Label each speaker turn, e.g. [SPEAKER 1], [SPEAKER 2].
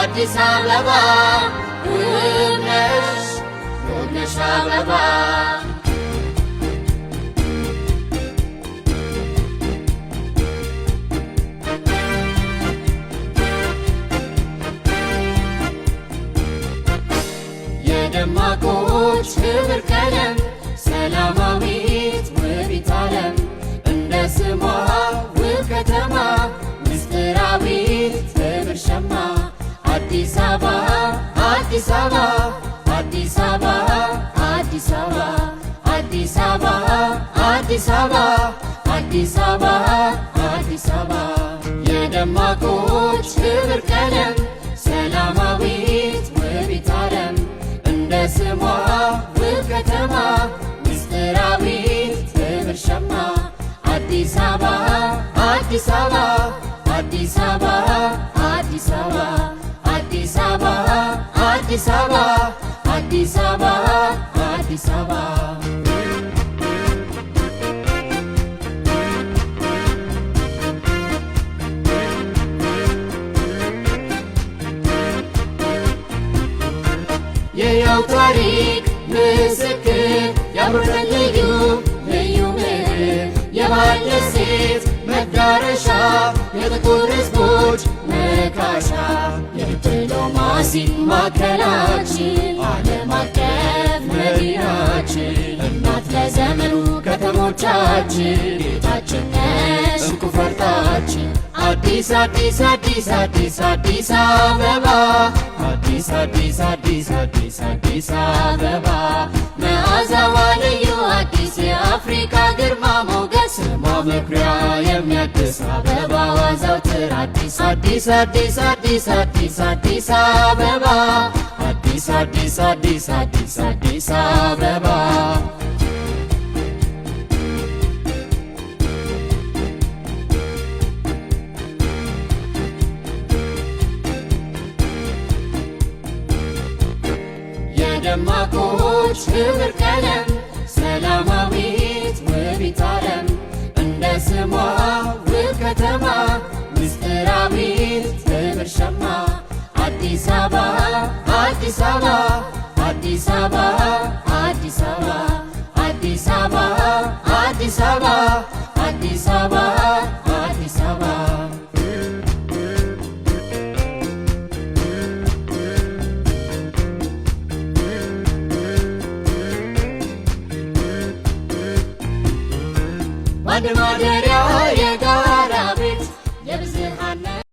[SPEAKER 1] አዲስ አበባ ውብ ነሽ አበባ የደማቆች ህብር ቀለም ሰላማዊት ውቢት ዓለም እንደ ስሟ ውብ ከተማ ምስጢራዊት ህብር ሸማ አዲስ አበባ አዲስ አበባ አዲስ አበባ አዲስ አበባ አዲስ አበባ አዲስ አበባ አዲስ አበባ አዲስ አበባ የደማቆች ህብር ቀለም ሰላማዊት ውቢት ዓለም እንደ ስሟ ውብ ከተማ ምስጢራዊት ህብር ሸማ አዲስ አበባ አዲስ አበባ አዲስ አበባ አዲስ አበባ አዲስ አበባ አዲስ አበባ አዲስ አበባ አዲስ አበባ የያው ታሪክ ምስክር ያብረን ልዩ ምድር የባህል እሴት መዳረሻ የጥቁር ሕዝቦች መካሻ የዲፕሎማሲ ማዕከላችን ዓለም አቀፍ መዲናችን እናት ለዘመኑ ከተሞቻችን ጌጣችን ነሽ እንቁ ፈርጣችን አዲስ አዲስ አዲስ አዲስ አዲስ አበባ አዲስ አዲስ አዲስ አዲስ አዲስ አበባ መዓዛዋ ልዩ አዲስ የአፍሪካ ግርማ ሞገስ ስሟ መኩሪያ የሚያድስ አበባዋ ዘውትር አዲስ አዲስ አዲስ አዲስ አዲስ አዲስ አበባ አዲስ አዲስ አዲስ አዲስ አዲስ አበባ የደማቆች ህብር ቀለም ሰላማዊት ውቢት ዓለም እንደ ስሟ ውብ ከተማ ምስጢራዊት ህብር ሸማ አዲስ አበባ አዲስ አበባ አዲስ አበባ አዲስ አበባ አዲስ አበባ አዲስ አበባ አዲስ አበባ